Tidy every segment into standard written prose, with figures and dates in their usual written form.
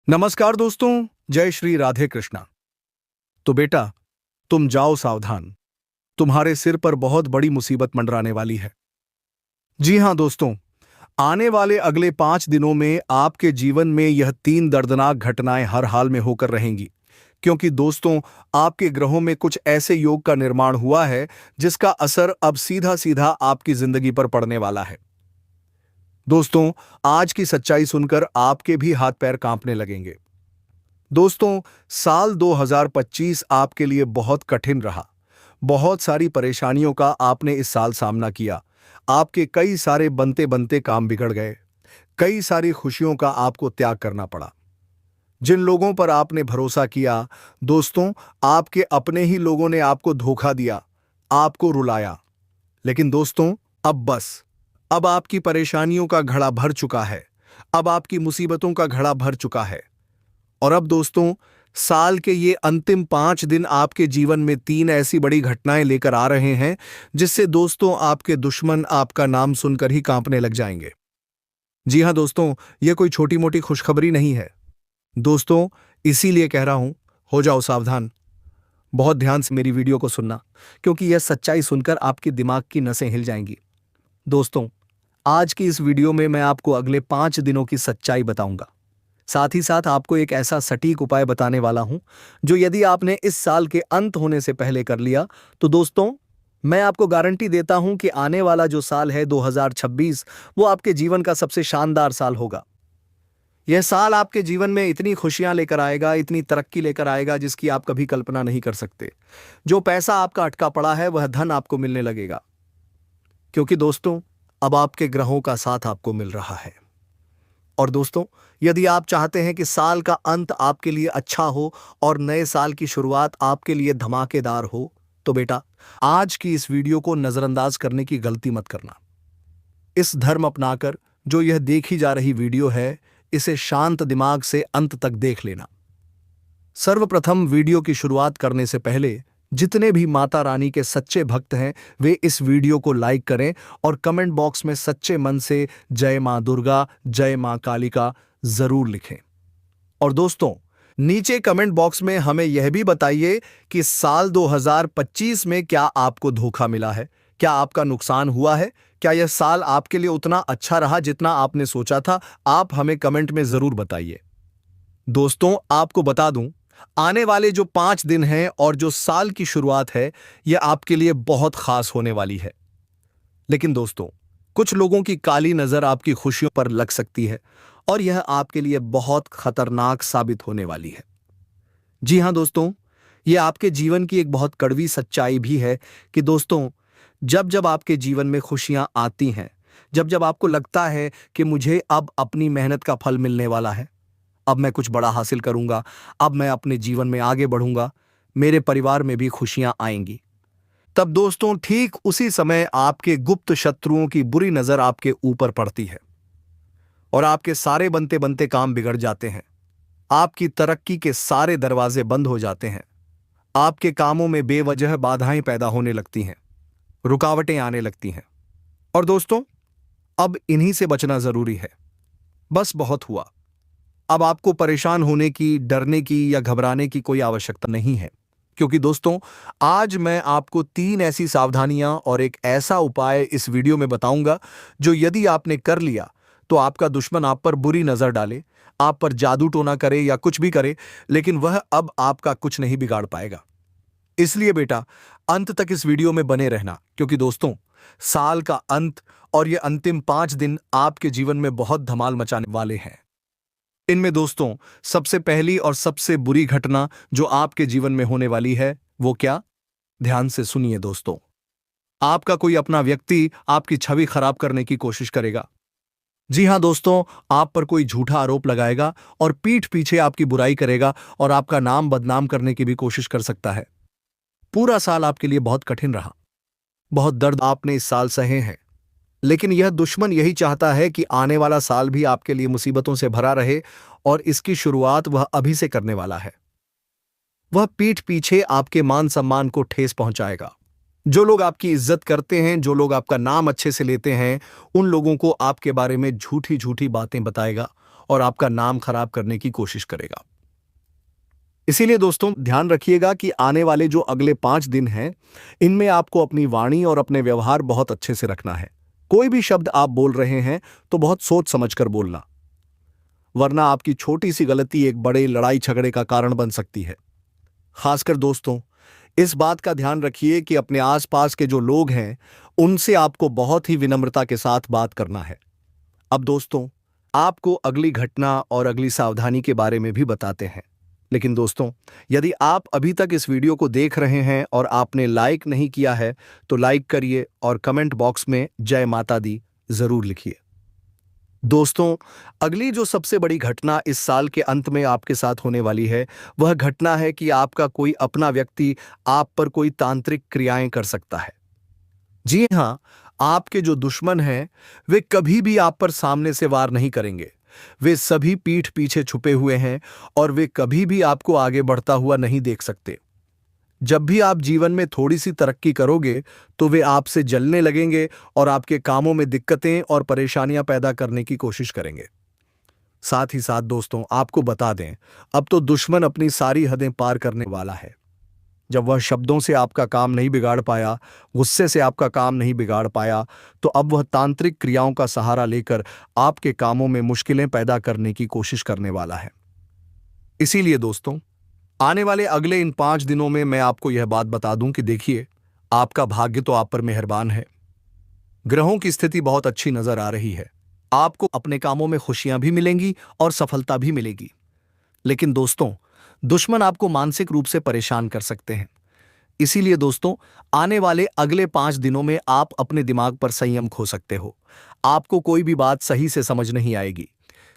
नमस्कार दोस्तों। जय श्री राधे कृष्णा। तो बेटा, तुम जाओ सावधान। तुम्हारे सिर पर बहुत बड़ी मुसीबत मंडराने वाली है। जी हां दोस्तों, आने वाले अगले 5 दिनों में आपके जीवन में यह 3 दर्दनाक घटनाएं हर हाल में होकर रहेंगी। क्योंकि दोस्तों, आपके ग्रहों में कुछ ऐसे योग का निर्माण हुआ है जिसका असर अब सीधा सीधा आपकी जिंदगी पर पड़ने वाला है। दोस्तों, आज की सच्चाई सुनकर आपके भी हाथ पैर कांपने लगेंगे। दोस्तों, साल 2025 आपके लिए बहुत कठिन रहा। बहुत सारी परेशानियों का आपने इस साल सामना किया। आपके कई सारे बनते बनते काम बिगड़ गए। कई सारी खुशियों का आपको त्याग करना पड़ा। जिन लोगों पर आपने भरोसा किया, दोस्तों, आपके अपने ही लोगों ने आपको धोखा दिया, आपको रुलाया। लेकिन दोस्तों, अब बस, अब आपकी परेशानियों का घड़ा भर चुका है। अब आपकी मुसीबतों का घड़ा भर चुका है। और अब दोस्तों, साल के ये अंतिम 5 दिन आपके जीवन में 3 ऐसी बड़ी घटनाएं लेकर आ रहे हैं जिससे दोस्तों आपके दुश्मन आपका नाम सुनकर ही कांपने लग जाएंगे। जी हां दोस्तों, यह कोई छोटी मोटी खुशखबरी नहीं है। दोस्तों, इसीलिए कह रहा हूं, हो जाओ सावधान। बहुत ध्यान से मेरी वीडियो को सुनना, क्योंकि यह सच्चाई सुनकर आपके दिमाग की नसें हिल जाएंगी। दोस्तों, आज की इस वीडियो में मैं आपको अगले 5 दिनों की सच्चाई बताऊंगा। साथ ही साथ आपको एक ऐसा सटीक उपाय बताने वाला हूं जो यदि आपने इस साल के अंत होने से पहले कर लिया तो दोस्तों, मैं आपको गारंटी देता हूं कि आने वाला जो साल है 2026, वो आपके जीवन का सबसे शानदार साल होगा। यह साल आपके जीवन में इतनी खुशियां लेकर आएगा, इतनी तरक्की लेकर आएगा जिसकी आप कभी कल्पना नहीं कर सकते। जो पैसा आपका अटका पड़ा है वह धन आपको मिलने लगेगा, क्योंकि दोस्तों, अब आपके ग्रहों का साथ आपको मिल रहा है। और दोस्तों, यदि आप चाहते हैं कि साल का अंत आपके लिए अच्छा हो और नए साल की शुरुआत आपके लिए धमाकेदार हो, तो बेटा, आज की इस वीडियो को नजरअंदाज करने की गलती मत करना। इस धर्म अपनाकर जो यह देखी जा रही वीडियो है, इसे शांत दिमाग से अंत तक देख लेना। सर्वप्रथम, वीडियो की शुरुआत करने से पहले जितने भी माता रानी के सच्चे भक्त हैं, वे इस वीडियो को लाइक करें और कमेंट बॉक्स में सच्चे मन से जय मां दुर्गा, जय मां कालिका जरूर लिखें। और दोस्तों, नीचे कमेंट बॉक्स में हमें यह भी बताइए कि साल 2025 में क्या आपको धोखा मिला है, क्या आपका नुकसान हुआ है, क्या यह साल आपके लिए उतना अच्छा रहा जितना आपने सोचा था। आप हमें कमेंट में जरूर बताइए। दोस्तों, आपको बता दूं, आने वाले जो 5 दिन हैं और जो साल की शुरुआत है, यह आपके लिए बहुत खास होने वाली है। लेकिन दोस्तों, कुछ लोगों की काली नजर आपकी खुशियों पर लग सकती है और यह आपके लिए बहुत खतरनाक साबित होने वाली है। जी हां दोस्तों, यह आपके जीवन की एक बहुत कड़वी सच्चाई भी है कि दोस्तों, जब जब आपके जीवन में खुशियां आती हैं, जब जब आपको लगता है कि मुझे अब अपनी मेहनत का फल मिलने वाला है, अब मैं कुछ बड़ा हासिल करूंगा, अब मैं अपने जीवन में आगे बढ़ूंगा, मेरे परिवार में भी खुशियां आएंगी, तब दोस्तों, ठीक उसी समय आपके गुप्त शत्रुओं की बुरी नजर आपके ऊपर पड़ती है और आपके सारे बनते बनते काम बिगड़ जाते हैं। आपकी तरक्की के सारे दरवाजे बंद हो जाते हैं। आपके कामों में बेवजह बाधाएं पैदा होने लगती हैं, रुकावटें आने लगती हैं। और दोस्तों, अब इन्हीं से बचना जरूरी है। बस बहुत हुआ। अब आपको परेशान होने की, डरने की या घबराने की कोई आवश्यकता नहीं है, क्योंकि दोस्तों, आज मैं आपको 3 ऐसी सावधानियां और एक ऐसा उपाय इस वीडियो में बताऊंगा जो यदि आपने कर लिया तो आपका दुश्मन आप पर बुरी नजर डाले, आप पर जादू टोना करे या कुछ भी करे, लेकिन वह अब आपका कुछ नहीं बिगाड़ पाएगा। इसलिए बेटा, अंत तक इस वीडियो में बने रहना, क्योंकि दोस्तों, साल का अंत और ये अंतिम 5 दिन आपके जीवन में बहुत धमाल मचाने वाले हैं। इनमें दोस्तों, सबसे पहली और सबसे बुरी घटना जो आपके जीवन में होने वाली है, वो क्या? ध्यान से सुनिए दोस्तों। आपका कोई अपना व्यक्ति आपकी छवि खराब करने की कोशिश करेगा। जी हां दोस्तों, आप पर कोई झूठा आरोप लगाएगा और पीठ पीछे आपकी बुराई करेगा और आपका नाम बदनाम करने की भी कोशिश कर सकता है। पूरा साल आपके लिए बहुत कठिन रहा। बहुत दर्द आपने इस साल सहे हैं, लेकिन यह दुश्मन यही चाहता है कि आने वाला साल भी आपके लिए मुसीबतों से भरा रहे और इसकी शुरुआत वह अभी से करने वाला है। वह पीठ पीछे आपके मान सम्मान को ठेस पहुंचाएगा। जो लोग आपकी इज्जत करते हैं, जो लोग आपका नाम अच्छे से लेते हैं, उन लोगों को आपके बारे में झूठी झूठी बातें बताएगा और आपका नाम खराब करने की कोशिश करेगा। इसीलिए दोस्तों ध्यान रखिएगा कि आने वाले जो अगले 5 दिन हैं, इनमें आपको अपनी वाणी और अपने व्यवहार बहुत अच्छे से रखना है। कोई भी शब्द आप बोल रहे हैं तो बहुत सोच समझकर बोलना, वरना आपकी छोटी सी गलती एक बड़े लड़ाई झगड़े का कारण बन सकती है। खासकर दोस्तों, इस बात का ध्यान रखिए कि अपने आसपास के जो लोग हैं, उनसे आपको बहुत ही विनम्रता के साथ बात करना है। अब दोस्तों, आपको अगली घटना और अगली सावधानी के बारे में भी बताते हैं। लेकिन दोस्तों, यदि आप अभी तक इस वीडियो को देख रहे हैं और आपने लाइक नहीं किया है, तो लाइक करिए और कमेंट बॉक्स में जय माता दी जरूर लिखिए। दोस्तों, अगली जो सबसे बड़ी घटना इस साल के अंत में आपके साथ होने वाली है, वह घटना है कि आपका कोई अपना व्यक्ति आप पर कोई तांत्रिक क्रियाएं कर सकता है। जी हाँ, आपके जो दुश्मन हैं, वे कभी भी आप पर सामने से वार नहीं करेंगे। वे सभी पीठ पीछे छुपे हुए हैं और वे कभी भी आपको आगे बढ़ता हुआ नहीं देख सकते। जब भी आप जीवन में थोड़ी सी तरक्की करोगे, तो वे आपसे जलने लगेंगे और आपके कामों में दिक्कतें और परेशानियां पैदा करने की कोशिश करेंगे। साथ ही साथ दोस्तों, आपको बता दें, अब तो दुश्मन अपनी सारी हदें पार करने वाला है। जब वह शब्दों से आपका काम नहीं बिगाड़ पाया, गुस्से से आपका काम नहीं बिगाड़ पाया, तो अब वह तांत्रिक क्रियाओं का सहारा लेकर आपके कामों में मुश्किलें पैदा करने की कोशिश करने वाला है। इसीलिए दोस्तों, आने वाले अगले इन 5 दिनों में मैं आपको यह बात बता दूं कि देखिए, आपका भाग्य तो आप पर मेहरबान है। ग्रहों की स्थिति बहुत अच्छी नजर आ रही है। आपको अपने कामों में खुशियां भी मिलेंगी और सफलता भी मिलेगी। लेकिन दोस्तों, दुश्मन आपको मानसिक रूप से परेशान कर सकते हैं। इसीलिए दोस्तों, आने वाले अगले 5 दिनों में आप अपने दिमाग पर संयम खो सकते हो। आपको कोई भी बात सही से समझ नहीं आएगी।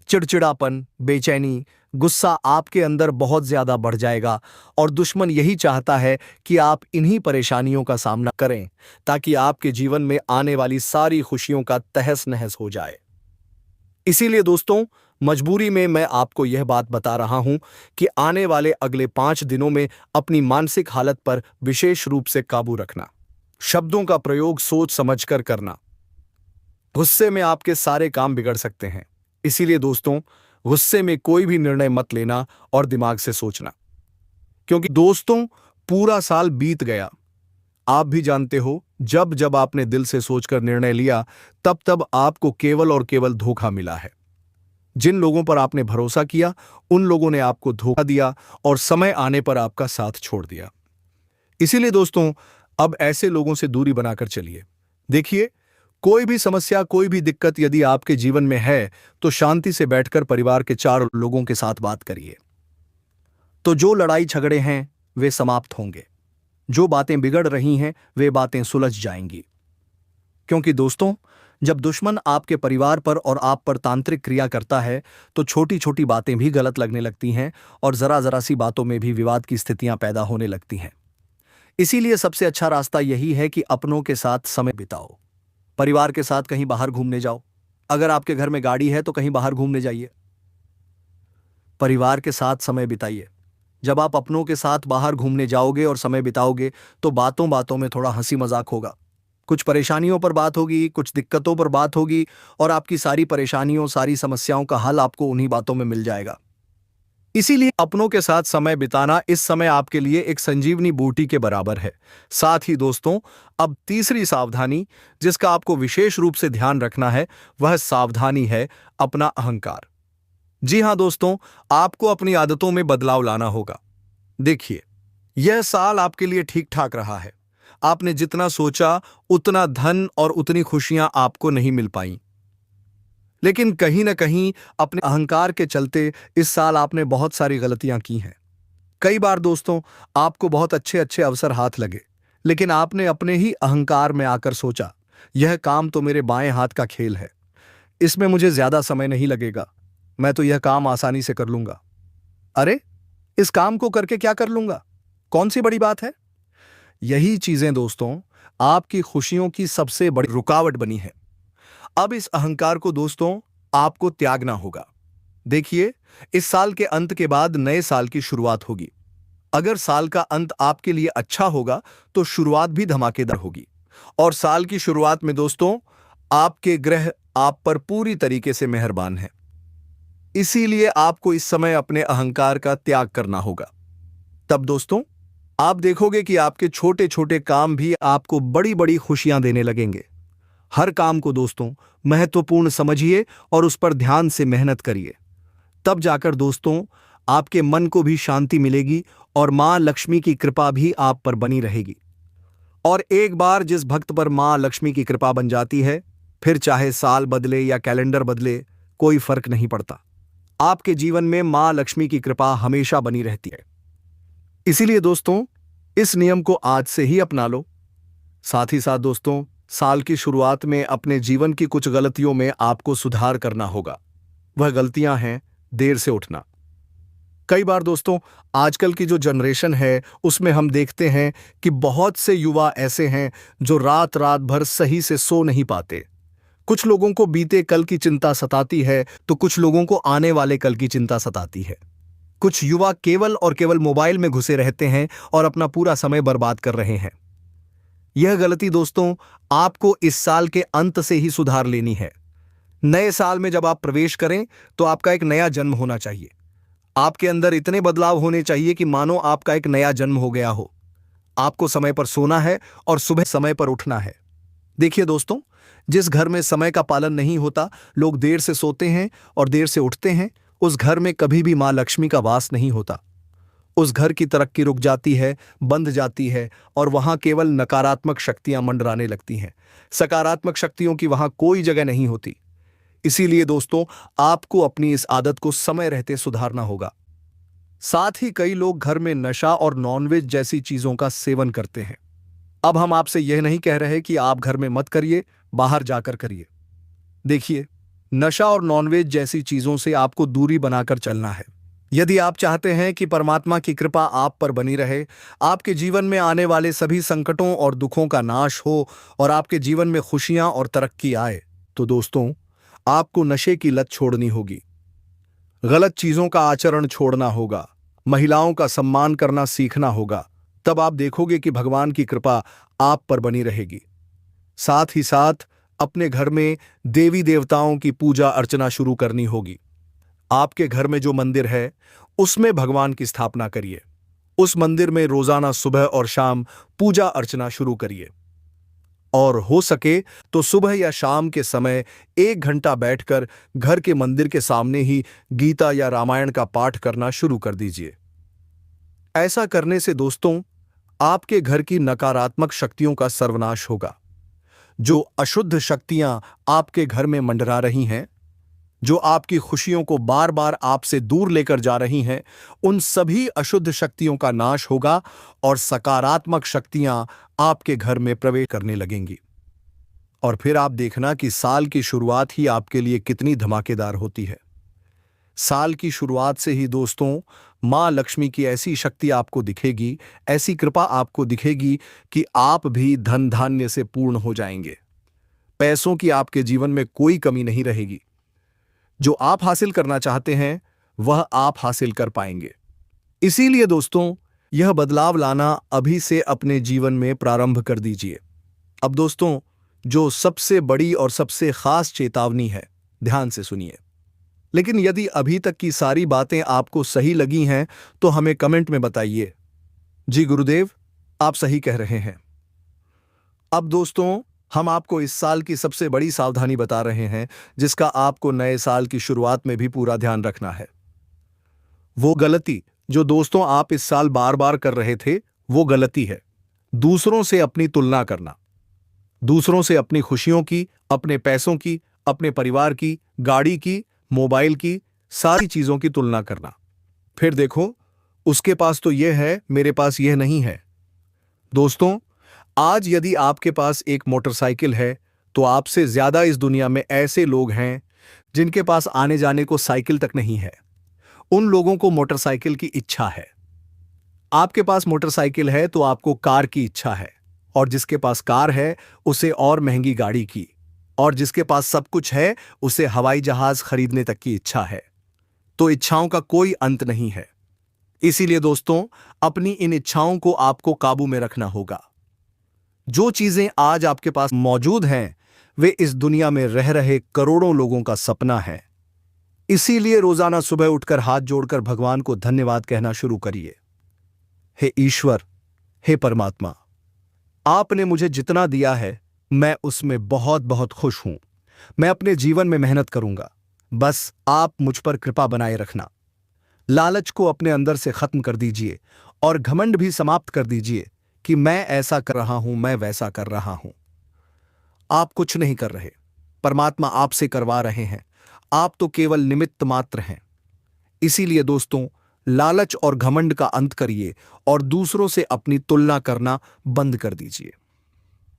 चिड़चिड़ापन, बेचैनी, गुस्सा आपके अंदर बहुत ज्यादा बढ़ जाएगा और दुश्मन यही चाहता है कि आप इन्हीं परेशानियों का सामना करें, ताकि आपके जीवन में आने वाली सारी खुशियों का तहस नहस हो जाए। इसीलिए दोस्तों, मजबूरी में मैं आपको यह बात बता रहा हूं कि आने वाले अगले 5 दिनों में अपनी मानसिक हालत पर विशेष रूप से काबू रखना। शब्दों का प्रयोग सोच समझकर करना। गुस्से में आपके सारे काम बिगड़ सकते हैं। इसीलिए दोस्तों, गुस्से में कोई भी निर्णय मत लेना और दिमाग से सोचना, क्योंकि दोस्तों, पूरा साल बीत गया। आप भी जानते हो, जब जब आपने दिल से सोचकर निर्णय लिया, तब तब आपको केवल और केवल धोखा मिला है। जिन लोगों पर आपने भरोसा किया, उन लोगों ने आपको धोखा दिया और समय आने पर आपका साथ छोड़ दिया। इसीलिए दोस्तों, अब ऐसे लोगों से दूरी बनाकर चलिए। देखिए, कोई भी समस्या, कोई भी दिक्कत यदि आपके जीवन में है, तो शांति से बैठकर परिवार के 4 लोगों के साथ बात करिए। तो जो लड़ाई झगड़े हैं, वे समाप्त होंगे। जो बातें बिगड़ रही हैं, वे बातें सुलझ जाएंगी। क्योंकि दोस्तों, जब दुश्मन आपके परिवार पर और आप पर तांत्रिक क्रिया करता है, तो छोटी छोटी बातें भी गलत लगने लगती हैं और जरा जरा सी बातों में भी विवाद की स्थितियां पैदा होने लगती हैं। इसीलिए सबसे अच्छा रास्ता यही है कि अपनों के साथ समय बिताओ। परिवार के साथ कहीं बाहर घूमने जाओ। अगर आपके घर में गाड़ी है तो कहीं बाहर घूमने जाइए। परिवार के साथ समय बिताइए। जब आप अपनों के साथ बाहर घूमने जाओगे और समय बिताओगे, तो बातों बातों में थोड़ा हंसी मजाक होगा। कुछ परेशानियों पर बात होगी, कुछ दिक्कतों पर बात होगी और आपकी सारी परेशानियों, सारी समस्याओं का हल आपको उन्हीं बातों में मिल जाएगा। इसीलिए अपनों के साथ समय बिताना इस समय आपके लिए एक संजीवनी बूटी के बराबर है। साथ ही दोस्तों, अब तीसरी सावधानी जिसका आपको विशेष रूप से ध्यान रखना है, वह सावधानी है अपना अहंकार। जी हां दोस्तों, आपको अपनी आदतों में बदलाव लाना होगा। देखिए, यह साल आपके लिए ठीक ठाक रहा है। आपने जितना सोचा, उतना धन और उतनी खुशियां आपको नहीं मिल पाई। लेकिन कहीं ना कहीं अपने अहंकार के चलते इस साल आपने बहुत सारी गलतियां की हैं। कई बार दोस्तों, आपको बहुत अच्छे अच्छे अवसर हाथ लगे, लेकिन आपने अपने ही अहंकार में आकर सोचा, यह काम तो मेरे बाएं हाथ का खेल है, इसमें मुझे ज्यादा समय नहीं लगेगा, मैं तो यह काम आसानी से कर लूंगा। अरे, इस काम को करके क्या कर लूंगा, कौन सी बड़ी बात है। यही चीजें दोस्तों आपकी खुशियों की सबसे बड़ी रुकावट बनी है। अब इस अहंकार को दोस्तों आपको त्यागना होगा। देखिए, इस साल के अंत के बाद नए साल की शुरुआत होगी। अगर साल का अंत आपके लिए अच्छा होगा, तो शुरुआत भी धमाकेदार होगी। और साल की शुरुआत में दोस्तों, आपके ग्रह आप पर पूरी तरीके से मेहरबान हैं। इसीलिए आपको इस समय अपने अहंकार का त्याग करना होगा। तब दोस्तों, आप देखोगे कि आपके छोटे छोटे काम भी आपको बड़ी बड़ी खुशियां देने लगेंगे। हर काम को दोस्तों महत्वपूर्ण समझिए और उस पर ध्यान से मेहनत करिए। तब जाकर दोस्तों आपके मन को भी शांति मिलेगी और मां लक्ष्मी की कृपा भी आप पर बनी रहेगी। और एक बार जिस भक्त पर मां लक्ष्मी की कृपा बन जाती है, फिर चाहे साल बदले या कैलेंडर बदले, कोई फर्क नहीं पड़ता। आपके जीवन में मां लक्ष्मी की कृपा हमेशा बनी रहती है। इसीलिए दोस्तों, इस नियम को आज से ही अपना लो। साथ ही साथ दोस्तों, साल की शुरुआत में अपने जीवन की कुछ गलतियों में आपको सुधार करना होगा। वह गलतियां हैं देर से उठना। कई बार दोस्तों, आजकल की जो जनरेशन है उसमें हम देखते हैं कि बहुत से युवा ऐसे हैं जो रात रात भर सही से सो नहीं पाते। कुछ लोगों को बीते कल की चिंता सताती है, तो कुछ लोगों को आने वाले कल की चिंता सताती है। कुछ युवा केवल और केवल मोबाइल में घुसे रहते हैं और अपना पूरा समय बर्बाद कर रहे हैं। यह गलती दोस्तों आपको इस साल के अंत से ही सुधार लेनी है। नए साल में जब आप प्रवेश करें तो आपका एक नया जन्म होना चाहिए। आपके अंदर इतने बदलाव होने चाहिए कि मानो आपका एक नया जन्म हो गया हो। आपको समय पर सोना है और सुबह समय पर उठना है। देखिए दोस्तों, जिस घर में समय का पालन नहीं होता, लोग देर से सोते हैं और देर से उठते हैं, उस घर में कभी भी मां लक्ष्मी का वास नहीं होता। उस घर की तरक्की रुक जाती है, बंद जाती है और वहां केवल नकारात्मक शक्तियां मंडराने लगती हैं। सकारात्मक शक्तियों की वहां कोई जगह नहीं होती। इसीलिए दोस्तों, आपको अपनी इस आदत को समय रहते सुधारना होगा। साथ ही कई लोग घर में नशा और नॉनवेज जैसी चीजों का सेवन करते हैं। अब हम आपसे यह नहीं कह रहे कि आप घर में मत करिए, बाहर जाकर करिए। देखिए, नशा और नॉनवेज जैसी चीजों से आपको दूरी बनाकर चलना है। यदि आप चाहते हैं कि परमात्मा की कृपा आप पर बनी रहे, आपके जीवन में आने वाले सभी संकटों और दुखों का नाश हो और आपके जीवन में खुशियां और तरक्की आए, तो दोस्तों आपको नशे की लत छोड़नी होगी, गलत चीजों का आचरण छोड़ना होगा, महिलाओं का सम्मान करना सीखना होगा। तब आप देखोगे कि भगवान की कृपा आप पर बनी रहेगी। साथ ही साथ अपने घर में देवी देवताओं की पूजा अर्चना शुरू करनी होगी। आपके घर में जो मंदिर है उसमें भगवान की स्थापना करिए। उस मंदिर में रोजाना सुबह और शाम पूजा अर्चना शुरू करिए। और हो सके तो सुबह या शाम के समय 1 घंटा बैठकर घर के मंदिर के सामने ही गीता या रामायण का पाठ करना शुरू कर दीजिए। ऐसा करने से दोस्तों आपके घर की नकारात्मक शक्तियों का सर्वनाश होगा। जो अशुद्ध शक्तियां आपके घर में मंडरा रही हैं, जो आपकी खुशियों को बार बार आपसे दूर लेकर जा रही हैं, उन सभी अशुद्ध शक्तियों का नाश होगा और सकारात्मक शक्तियां आपके घर में प्रवेश करने लगेंगी। और फिर आप देखना कि साल की शुरुआत ही आपके लिए कितनी धमाकेदार होती है। साल की शुरुआत से ही दोस्तों मां लक्ष्मी की ऐसी शक्ति आपको दिखेगी, ऐसी कृपा आपको दिखेगी कि आप भी धन धान्य से पूर्ण हो जाएंगे। पैसों की आपके जीवन में कोई कमी नहीं रहेगी। जो आप हासिल करना चाहते हैं वह आप हासिल कर पाएंगे। इसीलिए दोस्तों यह बदलाव लाना अभी से अपने जीवन में प्रारंभ कर दीजिए। अब दोस्तों, जो सबसे बड़ी और सबसे खास चेतावनी है, ध्यान से सुनिए। लेकिन यदि अभी तक की सारी बातें आपको सही लगी हैं तो हमें कमेंट में बताइए। जी गुरुदेव, आप सही कह रहे हैं। अब दोस्तों हम आपको इस साल की सबसे बड़ी सावधानी बता रहे हैं, जिसका आपको नए साल की शुरुआत में भी पूरा ध्यान रखना है। वो गलती जो दोस्तों आप इस साल बार बार कर रहे थे, वो गलती है दूसरों से अपनी तुलना करना। दूसरों से अपनी खुशियों की, अपने पैसों की, अपने परिवार की, गाड़ी की, मोबाइल की, सारी चीजों की तुलना करना। फिर देखो, उसके पास तो यह है, मेरे पास यह नहीं है। दोस्तों, आज यदि आपके पास एक मोटरसाइकिल है तो आपसे ज्यादा इस दुनिया में ऐसे लोग हैं जिनके पास आने जाने को साइकिल तक नहीं है। उन लोगों को मोटरसाइकिल की इच्छा है। आपके पास मोटरसाइकिल है तो आपको कार की इच्छा है, और जिसके पास कार है उसे और महंगी गाड़ी की, और जिसके पास सब कुछ है उसे हवाई जहाज खरीदने तक की इच्छा है। तो इच्छाओं का कोई अंत नहीं है। इसीलिए दोस्तों अपनी इन इच्छाओं को आपको काबू में रखना होगा। जो चीजें आज आपके पास मौजूद हैं वे इस दुनिया में रह रहे करोड़ों लोगों का सपना है। इसीलिए रोजाना सुबह उठकर हाथ जोड़कर भगवान को धन्यवाद कहना शुरू करिए। हे ईश्वर, हे परमात्मा, आपने मुझे जितना दिया है मैं उसमें बहुत बहुत खुश हूं। मैं अपने जीवन में मेहनत करूंगा, बस आप मुझ पर कृपा बनाए रखना। लालच को अपने अंदर से खत्म कर दीजिए और घमंड भी समाप्त कर दीजिए कि मैं ऐसा कर रहा हूं, मैं वैसा कर रहा हूं। आप कुछ नहीं कर रहे, परमात्मा आपसे करवा रहे हैं। आप तो केवल निमित्त मात्र हैं। इसीलिए दोस्तों, लालच और घमंड का अंत करिए और दूसरों से अपनी तुलना करना बंद कर दीजिए।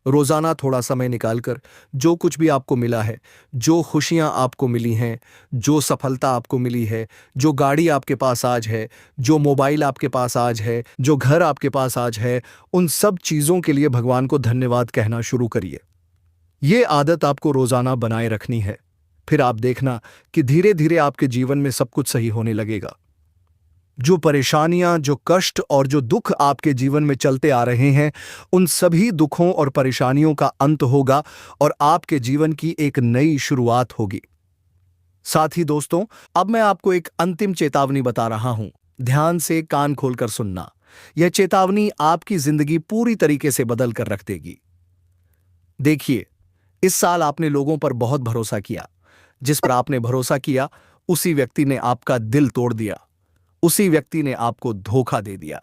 रोजाना थोड़ा समय निकालकर जो कुछ भी आपको मिला है, जो खुशियां आपको मिली हैं, जो सफलता आपको मिली है, जो गाड़ी आपके पास आज है, जो मोबाइल आपके पास आज है, जो घर आपके पास आज है, उन सब चीजों के लिए भगवान को धन्यवाद कहना शुरू करिए। ये आदत आपको रोजाना बनाए रखनी है। फिर आप देखना कि धीरे धीरे आपके जीवन में सब कुछ सही होने लगेगा। जो परेशानियां, जो कष्ट और जो दुख आपके जीवन में चलते आ रहे हैं, उन सभी दुखों और परेशानियों का अंत होगा और आपके जीवन की एक नई शुरुआत होगी। साथ ही दोस्तों, अब मैं आपको एक अंतिम चेतावनी बता रहा हूं। ध्यान से कान खोलकर सुनना। यह चेतावनी आपकी जिंदगी पूरी तरीके से बदल कर रख देगी। देखिए, इस साल आपने लोगों पर बहुत भरोसा किया। जिस पर आपने भरोसा किया, उसी व्यक्ति ने आपका दिल तोड़ दिया, उसी व्यक्ति ने आपको धोखा दे दिया।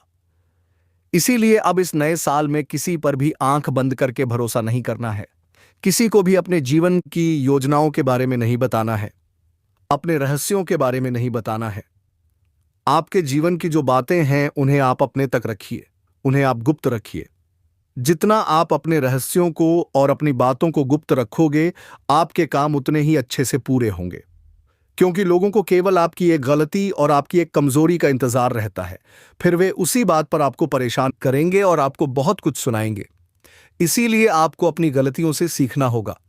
इसीलिए अब इस नए साल में किसी पर भी आंख बंद करके भरोसा नहीं करना है। किसी को भी अपने जीवन की योजनाओं के बारे में नहीं बताना है, अपने रहस्यों के बारे में नहीं बताना है। आपके जीवन की जो बातें हैं उन्हें आप अपने तक रखिए, उन्हें आप गुप्त रखिए। जितना आप अपने रहस्यों को और अपनी बातों को गुप्त रखोगे, आपके काम उतने ही अच्छे से पूरे होंगे। क्योंकि लोगों को केवल आपकी एक गलती और आपकी एक कमजोरी का इंतजार रहता है। फिर वे उसी बात पर आपको परेशान करेंगे और आपको बहुत कुछ सुनाएंगे। इसीलिए आपको अपनी गलतियों से सीखना होगा।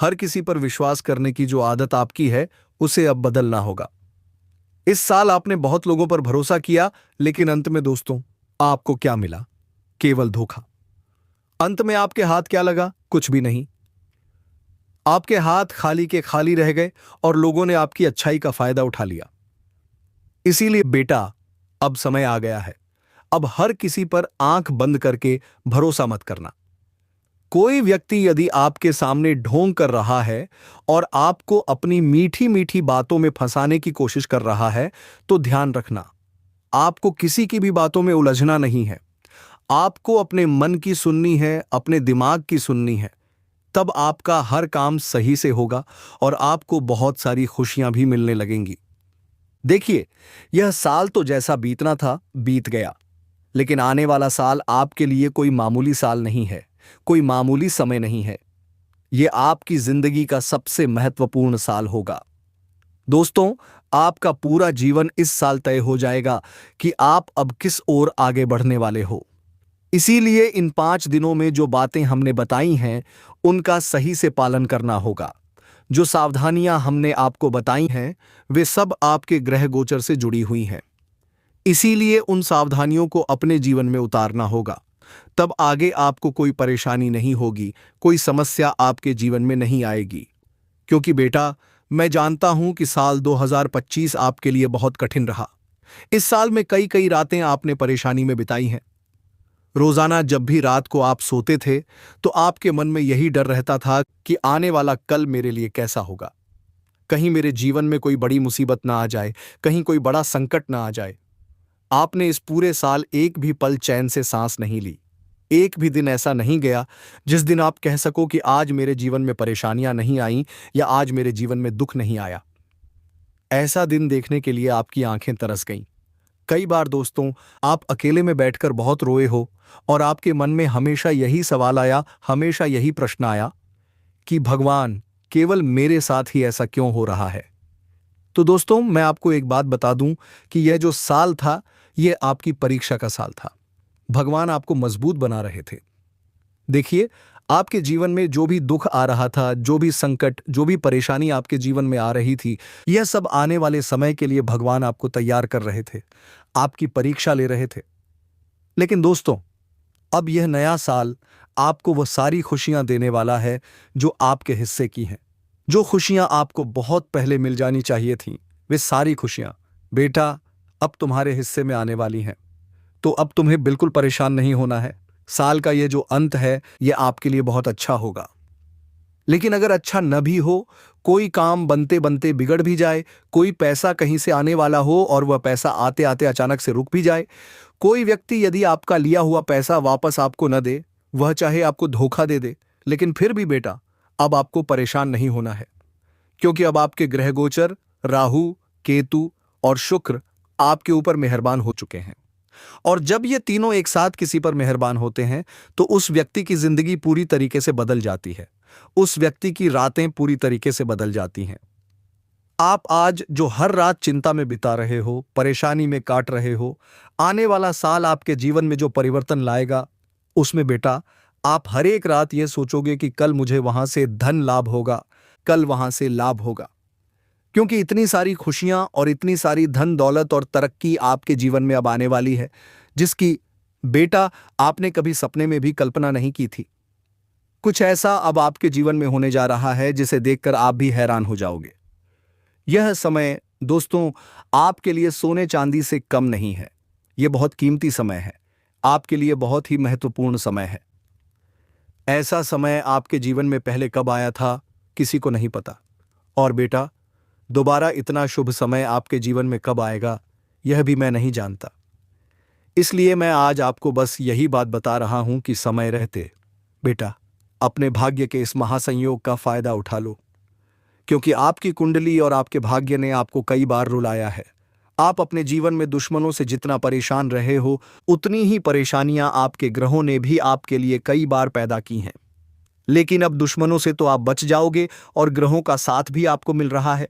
हर किसी पर विश्वास करने की जो आदत आपकी है, उसे अब बदलना होगा। इस साल आपने बहुत लोगों पर भरोसा किया, लेकिन अंत में दोस्तों, आपको क्या मिला? केवल धोखा। अंत में आपके हाथ क्या लगा? कुछ भी नहीं। आपके हाथ खाली के खाली रह गए और लोगों ने आपकी अच्छाई का फायदा उठा लिया। इसीलिए बेटा, अब समय आ गया है। अब हर किसी पर आंख बंद करके भरोसा मत करना। कोई व्यक्ति यदि आपके सामने ढोंग कर रहा है और आपको अपनी मीठी मीठी बातों में फंसाने की कोशिश कर रहा है, तो ध्यान रखना, आपको किसी की भी बातों में उलझना नहीं है। आपको अपने मन की सुननी है, अपने दिमाग की सुननी है। तब आपका हर काम सही से होगा और आपको बहुत सारी खुशियां भी मिलने लगेंगी। देखिए, यह साल तो जैसा बीतना था बीत गया, लेकिन आने वाला साल आपके लिए कोई मामूली साल नहीं है, कोई मामूली समय नहीं है। यह आपकी जिंदगी का सबसे महत्वपूर्ण साल होगा। दोस्तों, आपका पूरा जीवन इस साल तय हो जाएगा कि आप अब किस ओर आगे बढ़ने वाले हो। इसीलिए इन 5 दिनों में जो बातें हमने बताई हैं, उनका सही से पालन करना होगा। जो सावधानियां हमने आपको बताई हैं, वे सब आपके ग्रह गोचर से जुड़ी हुई हैं। इसीलिए उन सावधानियों को अपने जीवन में उतारना होगा। तब आगे आपको कोई परेशानी नहीं होगी, कोई समस्या आपके जीवन में नहीं आएगी। क्योंकि बेटा, मैं जानता हूं कि साल 2025 आपके लिए बहुत कठिन रहा। इस साल में कई कई रातें आपने परेशानी में बिताई हैं। रोजाना जब भी रात को आप सोते थे, तो आपके मन में यही डर रहता था कि आने वाला कल मेरे लिए कैसा होगा। कहीं मेरे जीवन में कोई बड़ी मुसीबत ना आ जाए, कहीं कोई बड़ा संकट ना आ जाए। आपने इस पूरे साल एक भी पल चैन से सांस नहीं ली। एक भी दिन ऐसा नहीं गया जिस दिन आप कह सको कि आज मेरे जीवन में परेशानियां नहीं आईं या आज मेरे जीवन में दुख नहीं आया। ऐसा दिन देखने के लिए आपकी आंखें तरस गईं। कई बार दोस्तों, आप अकेले में बैठकर बहुत रोए हो और आपके मन में हमेशा यही सवाल आया, हमेशा यही प्रश्न आया कि भगवान, केवल मेरे साथ ही ऐसा क्यों हो रहा है। तो दोस्तों, मैं आपको एक बात बता दूं कि यह जो साल था, यह आपकी परीक्षा का साल था। भगवान आपको मजबूत बना रहे थे। देखिए, आपके जीवन में जो भी दुख आ रहा था, जो भी संकट, जो भी परेशानी आपके जीवन में आ रही थी, यह सब आने वाले समय के लिए भगवान आपको तैयार कर रहे थे, आपकी परीक्षा ले रहे थे। लेकिन दोस्तों, अब यह नया साल आपको वह सारी खुशियां देने वाला है जो आपके हिस्से की हैं। जो खुशियां आपको बहुत पहले मिल जानी चाहिए थीं, वे सारी खुशियां बेटा अब तुम्हारे हिस्से में आने वाली हैं। तो अब तुम्हें बिल्कुल परेशान नहीं होना है। साल का ये जो अंत है ये आपके लिए बहुत अच्छा होगा। लेकिन अगर अच्छा न भी हो, कोई काम बनते बनते बिगड़ भी जाए, कोई पैसा कहीं से आने वाला हो और वह पैसा आते आते अचानक से रुक भी जाए, कोई व्यक्ति यदि आपका लिया हुआ पैसा वापस आपको न दे, वह चाहे आपको धोखा दे दे, लेकिन फिर भी बेटा अब आपको परेशान नहीं होना है। क्योंकि अब आपके ग्रह गोचर राहु, केतु और शुक्र आपके ऊपर मेहरबान हो चुके हैं। और जब ये तीनों एक साथ किसी पर मेहरबान होते हैं तो उस व्यक्ति की जिंदगी पूरी तरीके से बदल जाती है। उस व्यक्ति की रातें पूरी तरीके से बदल जाती हैं। आप आज जो हर रात चिंता में बिता रहे हो, परेशानी में काट रहे हो, आने वाला साल आपके जीवन में जो परिवर्तन लाएगा, उसमें बेटा आप हर एक रात ये सोचोगे कि कल मुझे वहां से धन लाभ होगा, कल वहां से लाभ होगा। क्योंकि इतनी सारी खुशियां और इतनी सारी धन दौलत और तरक्की आपके जीवन में अब आने वाली है, जिसकी बेटा आपने कभी सपने में भी कल्पना नहीं की थी। कुछ ऐसा अब आपके जीवन में होने जा रहा है जिसे देखकर आप भी हैरान हो जाओगे। यह समय दोस्तों आपके लिए सोने चांदी से कम नहीं है। यह बहुत कीमती समय है, आपके लिए बहुत ही महत्वपूर्ण समय है। ऐसा समय आपके जीवन में पहले कब आया था किसी को नहीं पता। और बेटा दोबारा इतना शुभ समय आपके जीवन में कब आएगा यह भी मैं नहीं जानता। इसलिए मैं आज आपको बस यही बात बता रहा हूं कि समय रहते बेटा अपने भाग्य के इस महासंयोग का फायदा उठा लो। क्योंकि आपकी कुंडली और आपके भाग्य ने आपको कई बार रुलाया है। आप अपने जीवन में दुश्मनों से जितना परेशान रहे हो, उतनी ही परेशानियां आपके ग्रहों ने भी आपके लिए कई बार पैदा की हैं। लेकिन अब दुश्मनों से तो आप बच जाओगे और ग्रहों का साथ भी आपको मिल रहा है।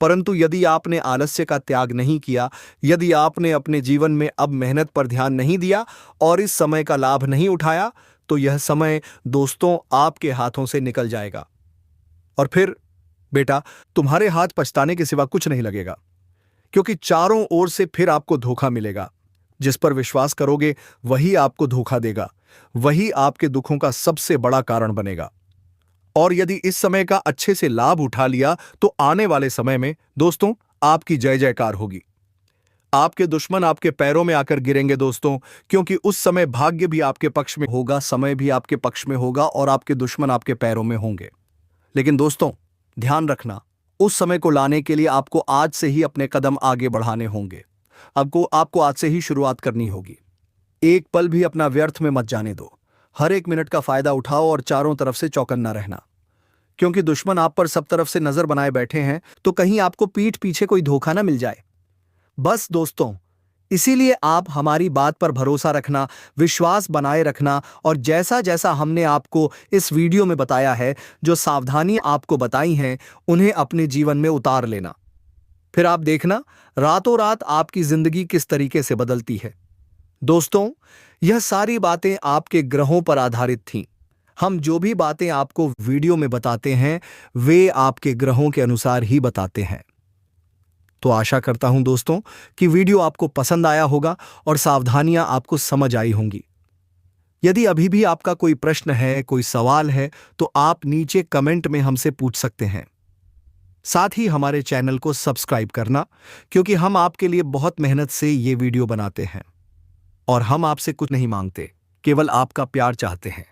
परंतु यदि आपने आलस्य का त्याग नहीं किया, यदि आपने अपने जीवन में अब मेहनत पर ध्यान नहीं दिया और इस समय का लाभ नहीं उठाया, तो यह समय दोस्तों आपके हाथों से निकल जाएगा। और फिर बेटा तुम्हारे हाथ पछताने के सिवा कुछ नहीं लगेगा। क्योंकि चारों ओर से फिर आपको धोखा मिलेगा। जिस पर विश्वास करोगे वही आपको धोखा देगा, वही आपके दुखों का सबसे बड़ा कारण बनेगा। और यदि इस समय का अच्छे से लाभ उठा लिया तो आने वाले समय में दोस्तों आपकी जय जयकार होगी। आपके दुश्मन आपके पैरों में आकर गिरेंगे दोस्तों, क्योंकि उस समय भाग्य भी आपके पक्ष में होगा, समय भी आपके पक्ष में होगा और आपके दुश्मन आपके पैरों में होंगे। लेकिन दोस्तों ध्यान रखना, उस समय को लाने के लिए आपको आज से ही अपने कदम आगे बढ़ाने होंगे। आपको आज से ही शुरुआत करनी होगी। एक पल भी अपना व्यर्थ में मत जाने दो। हर एक मिनट का फायदा उठाओ और चारों तरफ से चौकन्ना रहना। क्योंकि दुश्मन आप पर सब तरफ से नजर बनाए बैठे हैं, तो कहीं आपको पीठ पीछे कोई धोखा ना मिल जाए। बस दोस्तों इसीलिए आप हमारी बात पर भरोसा रखना, विश्वास बनाए रखना और जैसा जैसा हमने आपको इस वीडियो में बताया है, जो सावधानी आपको बताई हैं, उन्हें अपने जीवन में उतार लेना। फिर आप देखना रातों रात आपकी जिंदगी किस तरीके से बदलती है। दोस्तों यह सारी बातें आपके ग्रहों पर आधारित थीं। हम जो भी बातें आपको वीडियो में बताते हैं वे आपके ग्रहों के अनुसार ही बताते हैं। तो आशा करता हूं दोस्तों कि वीडियो आपको पसंद आया होगा और सावधानियां आपको समझ आई होंगी। यदि अभी भी आपका कोई प्रश्न है, कोई सवाल है, तो आप नीचे कमेंट में हमसे पूछ सकते हैं। साथ ही हमारे चैनल को सब्सक्राइब करना, क्योंकि हम आपके लिए बहुत मेहनत से ये वीडियो बनाते हैं और हम आपसे कुछ नहीं मांगते, केवल आपका प्यार चाहते हैं।